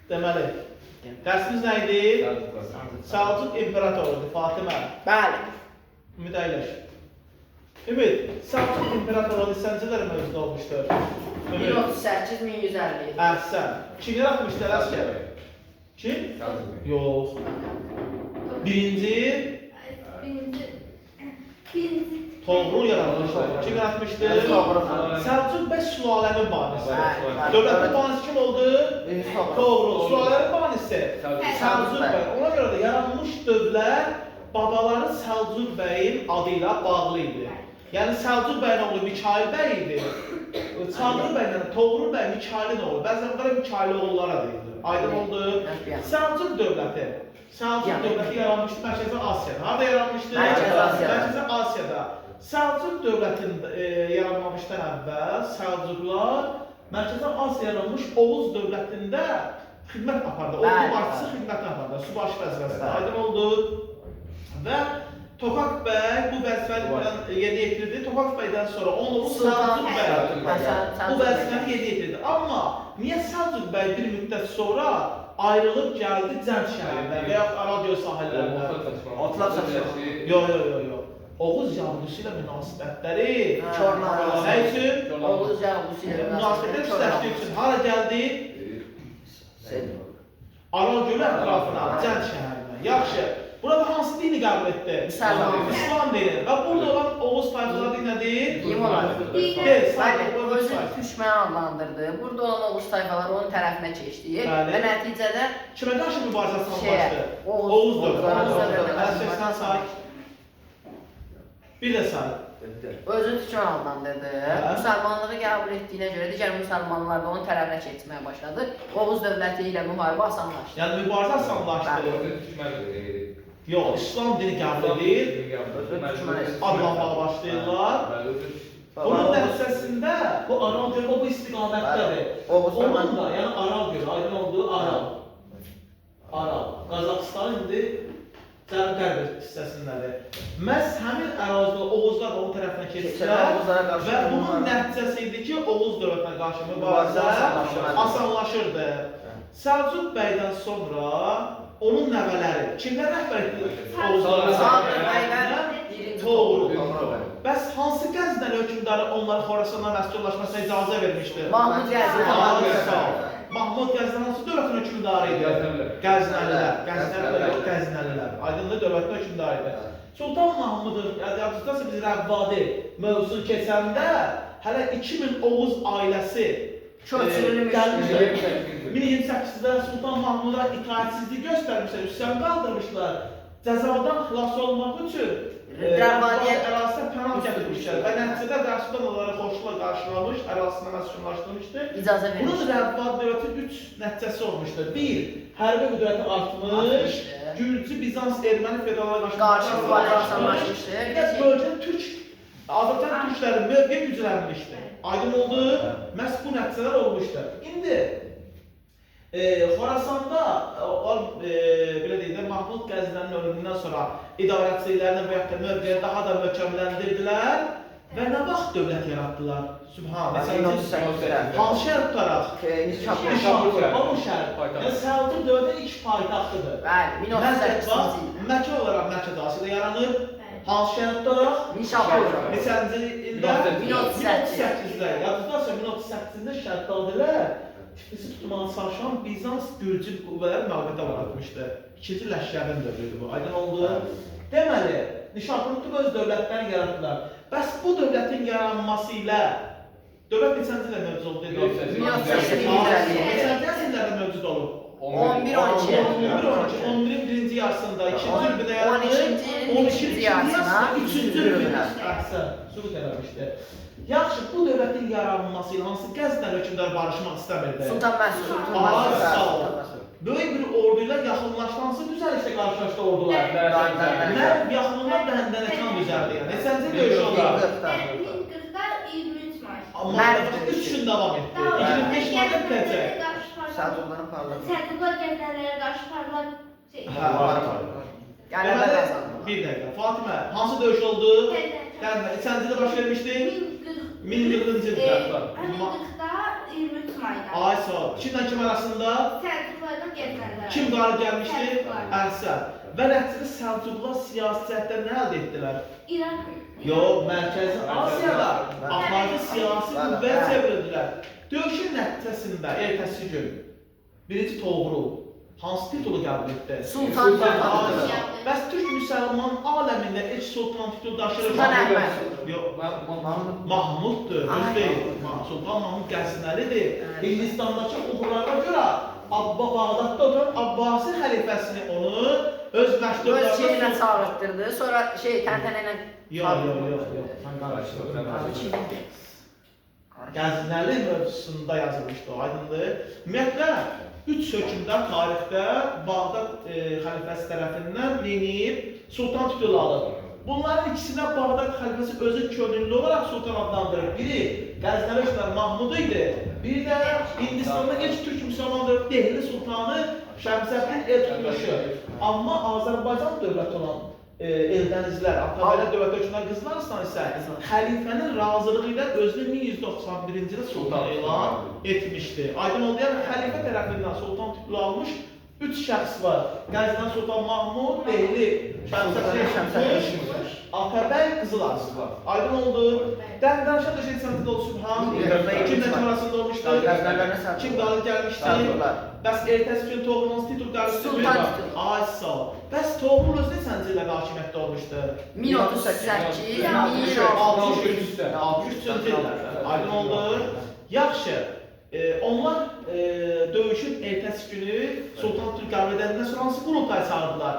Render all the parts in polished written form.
Deməli, dərsimiz nə idi? Səlcuq imperatorudur, Fatimə. Bəli. Ümid əyləş. Ümid, Səlcuq imperatoru lisancılar mövzuda olmuşdur. 1038-1157. Əhsən. Kim yaratmışdır əskər? Kim? Yox. Birinci Toğrul yaratmışdır. Kim yaratmışdır? Səlcuq bəy sülalənin banisi. Dövlətin banisi kim oldu? Toğrul. Sülalənin banisi Səlcuq bəy. Ona görə də yaranmış dövlət babaları Səlcuq bəyin adı ilə bağlı idi. Yəni Səlcuq bəyin oğlu Mikail bəy idi. Çağrı bəylə Toğrul bəy Mikailin oğlu. Bəzən bunlara Mikail oğullara deyilir. Aydın oldu. Səlcuq dövləti yaranmışdı Mərkəzi Asiyada. Harada yaranmışdı? Mərkəzi Asiyada. Səlcuq dövlətinin yaranmamışdan əvvəl Səlcuqlar Mərkəzi Asiyada yaranmış Oğuz dövlətində xidmət apardı. Ordu başçısı xidmət apardı. Subaşı vəzifəsində. Aydın oldu. Və Toxaq bəy bu vəzifəni yerinə yetirdi. Toxaq bəydən sonra onun oğlu Səlcuq bəy bu vəzifəni yerinə yetirdi. Amma niyə Səlcuq bəy bir müddət sonra ayrılıb gəldi Cənd şəhərindən və yaxud radio sahələrindən? Otlaq satışıyor. Yox. Oğuz yağlısı ilə münasibətləri nə üçün? Oğuz yağlısı ilə Münasibətləri pisləşdiyi üçün hara gəldi? Aral gölü ətrafına, Cənd şəhərindən. Yaxşı. Burada hansı dini qəbul etdi? İslam dini. Və burada olan Oğuz tayfaları dini nədir? Özü düşməni adlandırdı. Burada olan Oğuz tayfaları onun tərəfinə keçdi. Və nəticədə kimə qarşı mübarizə salınmışdı? Oğuz dövləti. Bir də say. Özü düşmən adlandırdı. Müsəlmanlığı qəbul etdiyinə görə digər müsəlmanlar da onun tərəfinə keçməyə başladı. Oğuz dövləti ilə müharibə asanlaşdı. Yəni mübarizə asanlaşdı. Yox, İslam dini qəbul edir, adlanmağa başlayırlar. Bunun nəticəsində bu Aral gölü o bu istiqamətdədir. Onun da, yəni Aral gölü, aydın olduğu Aral. Qazaxıstan indi cənub-qərb hissəsindədir. Məhz həmin ərazidə Oğuzlar da onun tərəfinə keçdilər və bunun nəticəsi idi ki, Oğuz dövlətinə qarşı mübarizə asanlaşırdı. Səlcuq bəydən sonra onun nəvələri, kimlər rəhbər etdi Oğuzlara? Toğrul. Bəs hansı Qəznəli hökmdarı onları Xorasandan məskunlaşmasına icazə vermişdi? Mahmud Qəznəli. Mahmud Qəznəli hansı dövlətin hökmdarı idi? Qəznəlilər. Aydınlı dövlətin hökmdarı idi. Sultan Mahmudun, yadınızdasa biz Rəvvadi mövzusunu keçəndə hələ 2000 Oğuz ailəsi gəlmişlər. 1028-də Sultan Mahmuda itaətsizlik göstərmişlər, üsyan qaldırmışlar. Cəzadan xilas olmaq üçün ərazidə pənah gətirmişlər və nəticədə Rəsuldan onları xoşluqla qarşılamış, ərazisində məskunlaşdırmışdı. Bunun Rəvvad dövləti 3 nəticəsi olmuşdur. 1. Hərbi qüdrəti artmış, Gürcü, Bizans, Erməni federallara qarşı qarşılaşmışdır. Bir də bölgənin Azərbaycan türklərin mövqe güclənmişdir. Aydın oldu, məhz bu nəticələr olmuşdur. İndi Xorasanda belə deyək də Mahmud Qəznəlinin ölümündən sonra idarəçiliklərini və yaxud da mövqeyi daha da möhkəmləndirdilər və nə vaxt dövlət yaratdılar? Sübhanə. Hansı şəhər tutaraq? Nişapur şəhər. Yəni Səlcuq dövlətin ilk paytaxtıdır. Məkkə olaraq Məkkə Asiyada yaranır. Hansı şəhər tutaraq? Nişapur. Neçənci ildə? 1038-də. Yadınızda 1038-də şərtdadilər Tiflisi tutmağa çalışan Bizans Gürcü qüvvələri məğlubiyyətə uğratmışdı. İkinci Ləşkərin dövrüydü bu. Aydın oldu. Deməli, Nişapurlu öz dövlətlərini yaratdılar. Bəs bu dövlətin yaranması ilə dövlət neçənci ilə mövcud oldu? 1038-də. Neçənci illərdə mövcud olub? 11-12. 11-in birinci yarısında, ikinci ilbinə yarandı. 12-ci yarısına, 3-cü ilbinə. Əhsən, sübut eləmişdir. Yaxşı, bu dövlətin yaranması ilə hansı Qəznəli hökmdar barışmaq istəmirdi? Sultan Məsud. Böyük bir orduyla yaxınlaşdansı düzəlişdə qarşılaşdı ordular. Mərv yaxınlıqla Dəndənəkan düzəldi. Neçənci döyüş oldu? 1040-da 23 Mart. Mərv 3 gün davam etdi. 25 Mart'da bitəcək. Səlcuqların parladı. Səlcuqlar Qəznəlilərə qarşı parlaq Qələbə qazandı. Bir dəqiqə. Fatimə, hansı döyüş oldu? Qəznəli. Neçəncidə baş vermişdi? 1040-da 23 Mart. mayda. Ay sağ ol. Kimlə kim arasında? Səlcuqlarla Gəncələr. Kim qalib gəlmişdi? Səlcuqlar. Əhsən. Və nəticədə Səlcuqlar siyasi cəhətdən nə əldə etdilər? İran. Yox, Mərkəzi Asiyada aparıcı siyasi qüvvəyə çevrildilər. Döyüşün nəticəsində ertəsi gün birinci Toğrul hansı titulu qəbul etdi? Sultan titulu. Bəs Türk müsəlman aləmində ilk sultan titulu daşıyır. Sultan Əhməd. Yox, Mahmuddur, düz deyil. Sultan Mahmud Qəznəlidir. Hindistandakı uğurlara görə Bağdadda oturan Abbasi xəlifəsini onu öz Öz məktublarına şeyinə çağırtdırdı. Sonra təntənə ilə Yox. Qəznəli mövzusunda yazılmışdı, aydındır. Ümumiyyətlə, 3 hökmdar tarixdə Bağdad xəlifəsi tərəfindən bilinib sultan titulu alıb. Bunların ikisinə Bağdad xəlifəsi özü könüllü olaraq sultan adlandırıb. Biri Qəznəli hökmdar Mahmud idi, biri də Hindistanda ilk türk müsəlmandır Dehli sultanı Şəmsəddin Eltutmuşu. Amma Azərbaycan dövləti olan Eldənizlər, Atabələ dövlət hökmdar Qızlaristan isə xəlifənin razılığı ilə özünü 1191-ci ildə sultan elan etmişdi. Aydın oldu, yəni xəlifə tərəfindən sultan titulu almış 3 şəxs var. Qəznəli Sultan Mahmud, Dehli Şəmsəddin, Atabəy Qızlaristan. Aydın oldu. Danışan döşək sənətində oldu Subhan. Kimlə kim arasında olmuşdu? Kim qalib gəlmişdi? Bəs ertəsi gün Toğrulun titul qarşısı Sultan titulu. Ay sağ ol. Bəs Toğrul özü neçənci ildə hakimiyyətdə olmuşdu? 1038, 63-cü illər. Aydın oldu. Yaxşı. Onlar döyüşün ertəsi günü Sultan Türk qəbul edəndən sonra hansı qurultay çağırdılar?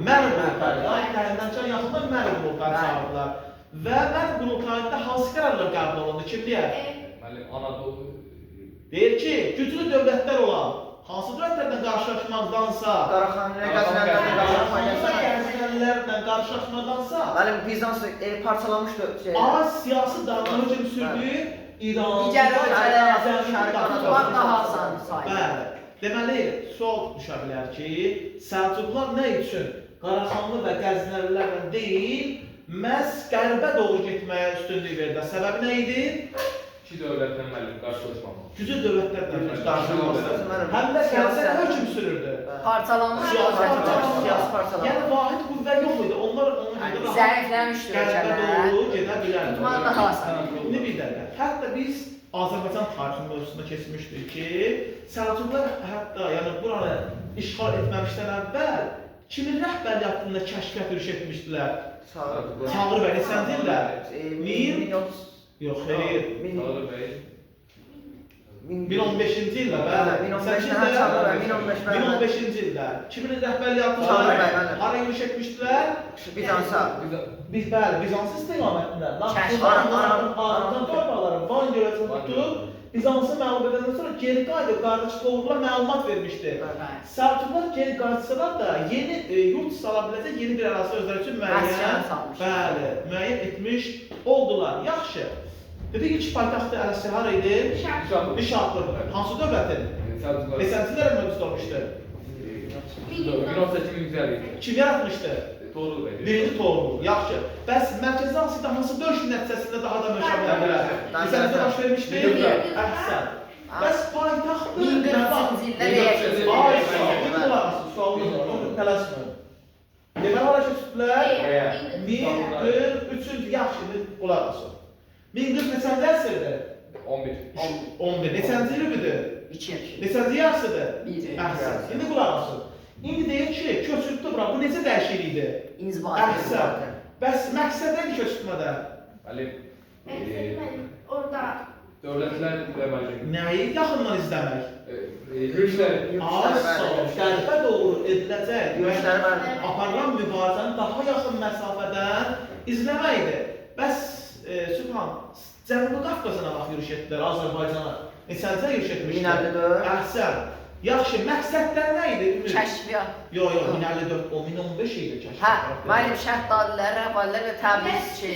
Mərv qurultayı. Tərindən yaxında Mərv qurultayı çağırdılar. Və Mərv qurultayında hansı qərarlar qəbul olundu? Kim deyər? Deyir ki, güclü dövlətlər olan hansı dövlətlərlə qarşılaşmaqdansa, Qəznəlilərlə qarşılaşmaqdansa, Bizans parçalamışdı. az siyasi dağılma hücum sürdü, İran, digər ölkələrə tutmaq daha asan sayılır. Bəli. Deməli, sual düşə bilər ki, Səlcuqlar nə üçün Qaraxanlı və Qəznəlilərlə deyil, məhz qərbə doğru getməyə üstünlük verdi? Səbəbi nə idi? İki dövlətlə qarşılaşmamaq. Güclü dövlətlərlə qarşılaşması. Həm də qərbə hökm sürürdü. Parçalanmış Siyasi Siyasi parçalanma. Yəni vahid qüvvə yox idi. Onlar onu zəifləmişdir qərbə ölkələr. doğru gedə bilərdi. Tutmaq daha asan. İndi bir dəqiqə. Hətta biz Azərbaycan tarixi mövzusunda keçmişdik ki, Səlcuqlar hətta yəni buranı işğal etməmişdən əvvəl kimin rəhbərliyyətində kəşfiyyat yürüş etmişdilər? Çağrı bəy neçənci ildə? 1030. Yox, xeyr. 1015-ci ildə, Bəli, 1015-ci ildə. Kimin rəhbərliyyətində Çağrı bəy, bəli. hara yürüş etmişdilər? Bizansa. Bizans istiqamətində. Kəşf, Ardından torpaları Van göləsini tutub, Bizansı məğlub edəndən sonra geri qayıdıb qardaş Toğrula məlumat vermişdi. Səlcuqlar geri qayıtsalar da yeni yurt sala biləcək yeni bir ərazi özləri üçün müəyyən etmiş oldular. Yaxşı. Dedik ilk paytaxtı ərazi hara idi? Nişapur. Hansı dövlətin? Neçəncilərə mövcud olmuşdu? 1850. Kim yaratmışdı? Toğrul bəy. Birinci Toğrul. Yaxşı. Bəs Mərkəzi Asiyada hansı döyüş nəticəsində daha da möhkəmləndilər? Neçəncə baş vermişdi? Əhsən. Bəs paytaxtı 1400-cü ildə Ay, sualımız var, tələsməyin. Deməli, hara keçdilər? 1043-cü, yaxşı, qulaq asın. 1040 neçənci əsrdir? 11. 11. Neçənci ildir? 2. Neçənci əsrdir? 1. Əhsən. İndi qulaq asın. İndi deyir ki, köçürtdü bura, bu necə dəyişiklikdir? İnzibati. Əhsən. Bəs məqsəd nədir köçürtmədə? Orada Dövlətlər deməli. Nəyi yaxından izləmək? Yürüşlər. Qərbə doğru ediləcək, Yürüşlər aparılan mübarizəni daha yaxın məsafədən izləməkdir. Bəs Sübhan, Cənubi Qafqazına bax yürüş etdilər, Azərbaycana. Neçəncə yürüş etmişdir? 1054. Əhsən. Yaxşı, məqsədlər nə idi? Kəşfiyyat. Yox, 1054, o 1015 idi kəşfiyyat. Hə, mənim Şəhdadilər, Rəvalilər və Təbriz şey.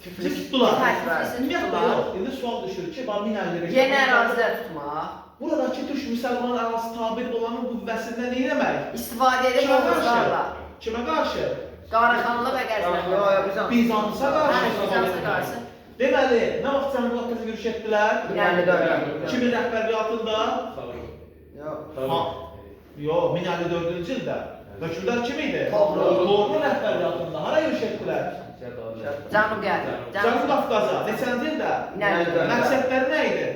Tiflis tutdular. Tiflis Ümumiyyətlə tutdular. yox, indi sual düşür ki, bax 1055. Yeni ərazilər tutmaq. Buradakı türk müsəlman ərazisi tabi olanın qüvvəsindən nə etmək? İstifadə edib Kimə Oğuzlarla. qarşı? Kimə qarşı? Qaraxanlı və Qəznəli. Bizans. Bizansa qarşı. Bizansa qarşı. Deməli, nə vaxt Cənubi Qafqaza yürüş etdilər? Minəlli dövlət. Kimin rəhbərliyyatında? Yox. Yox, 1054-cü ildə. Hökmdar kim idi? Toğrul rəhbərliyyatında. Hara yürüş etdilər? Cənub-Qərb. Cənubi Qafqaza. Neçənci ildə? Minəlli dövlət. Məqsədləri nə idi?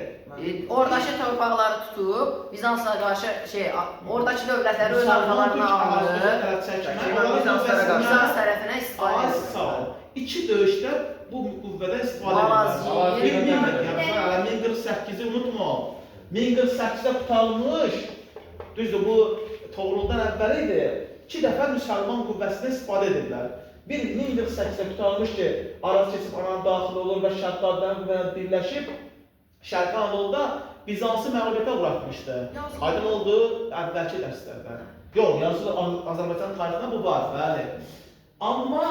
Oradakı torpaqları tutub Bizansa qarşı oradakı dövlətləri öz arxalarına aldı. Bizans tərəfinə istifadə Az edir. sağ ol. İki döyüşdə bu qüvvədən istifadə Malazgirt. edildi. 1048-i unutma. 1048-də qutalmış. Düzdür, bu Toğruldan əvvəl idi. 2 dəfə müsəlman qüvvəsindən istifadə edirlər. Bir 1048-də qutalmış ki, Araz keçib Aran daxil olur və Şərqadların qüvvələ birləşib Şərqi Anadoluda Bizansı məğlubiyyətə uğratmışdı. Aydın oldu əvvəlki dərslərdə. Yox, yazılı Azərbaycan tarixində bu var, bəli. Amma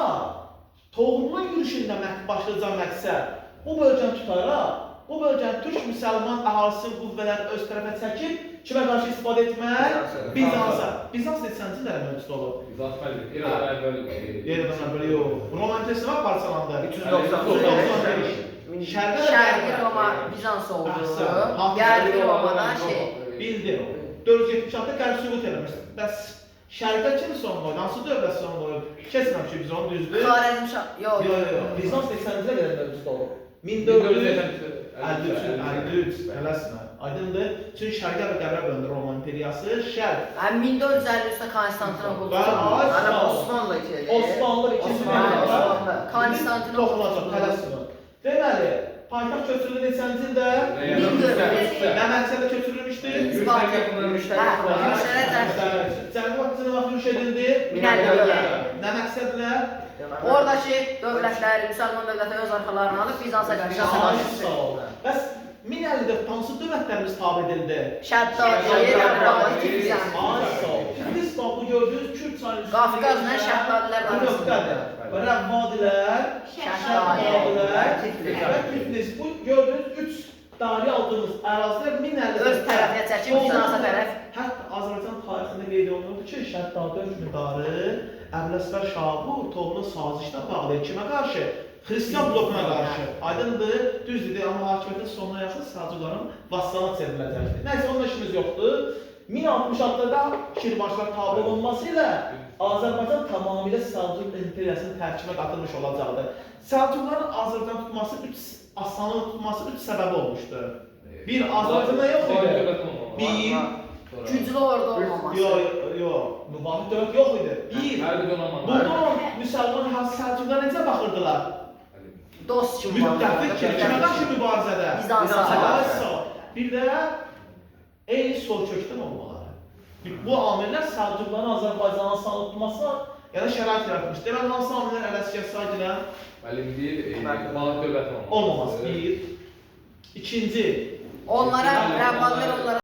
Toğrulun yürüşündə başlıca məqsəd bu bölgəni tutaraq, bu bölgəni türk müsəlman əhalisi qüvvələri öz tərəfə çəkib kimə qarşı istifadə etmək? Bizansa. Bizans neçənci illərə mövcud olub? Bizans bəli. Eradan əvvəl. Eradan əvvəl yox. Roma imperiyası var parçalandı. 395. Şərqi Roma Bizans oldu. Qərbi Romada Bildim. 476-da qərb süqut eləmişdir. Bəs Şərqə kim son qoydu? Hansı dövlət son qoydu? Keçməmişik biz onu düzdür? Xarəzmşah. Yox. Bizans neçənci illərə mövcud olub? 1453. Eləsinə. Aydındır. Çünki Şərqə və Qərbə bölündü Roma imperiyası. Şərq. 1453-də Konstantinopol. Osmanlı ki. Osmanlı ikinci Konstantinopol. Toxunacaq, tələsmə. Deməli, paytaxt köçürüldü neçənci ildə? Nə məqsədlə köçürülmüşdü? Gürşərə Cənubi Qafqaza vaxt yürüş edildi? Nə məqsədlə? Oradakı dövlətləri, müsəlman dövlətləri öz arxalarına alıb Bizansa qarşı savaşdı. Bəs 1054 hansı dövlətlərimiz tabe edildi? Şəddadi, Rəbbani, Bizans. Biz bu gördüyünüz Kürt çayı Qafqazla Şəddadilər arasındadır. Rəbbadilər, Şəddadilər və Tiflis. Bu gördüyünüz 3 dairə aldığımız ərazilər 1054 öz tərəfinə çəkib Bizansa tərəf. Hətta Azərbaycan tarixində qeyd olunur ki, Şəddadi hökmdarı Əbləsvər Şahı Toğrul sazişlə bağlı kimə qarşı? Xristian blokuna qarşı. Aydındır, düzdür, amma hakimiyyətin sonuna yaxın Səlcuqların vassala çevriləcəkdir. Nəysə, onun işimiz yoxdur. 1066-da Şirvanşahlar tabe olunması ilə Azərbaycan tamamilə Səlcuq imperiyasının tərkibə qatılmış olacaqdı. Səlcuqların Azərbaycan tutması, Aslanın tutması 3 səbəbi olmuşdu. Bir, Azərbaycanda yox idi. Bir, Güclü ordu olmaması. Yox, müvafiq dövlət yox idi. Bir, bundan müsəlman Səlcuqlar necə baxırdılar? Dost kimi Müttəfiq kimə qarşı mübarizədə? Bizansa qarşı. Bir də eyni soykökdən olmaları. Bu amillər Səlcuqların Azərbaycanın salıb tutmasına yəni şərait yaratmış. Deməli, hansı amillər ələsgər sayılan? Müəllim deyir, Balıq dövləti olmaması. Bir. İkinci. onlara Rəbbanilər onlara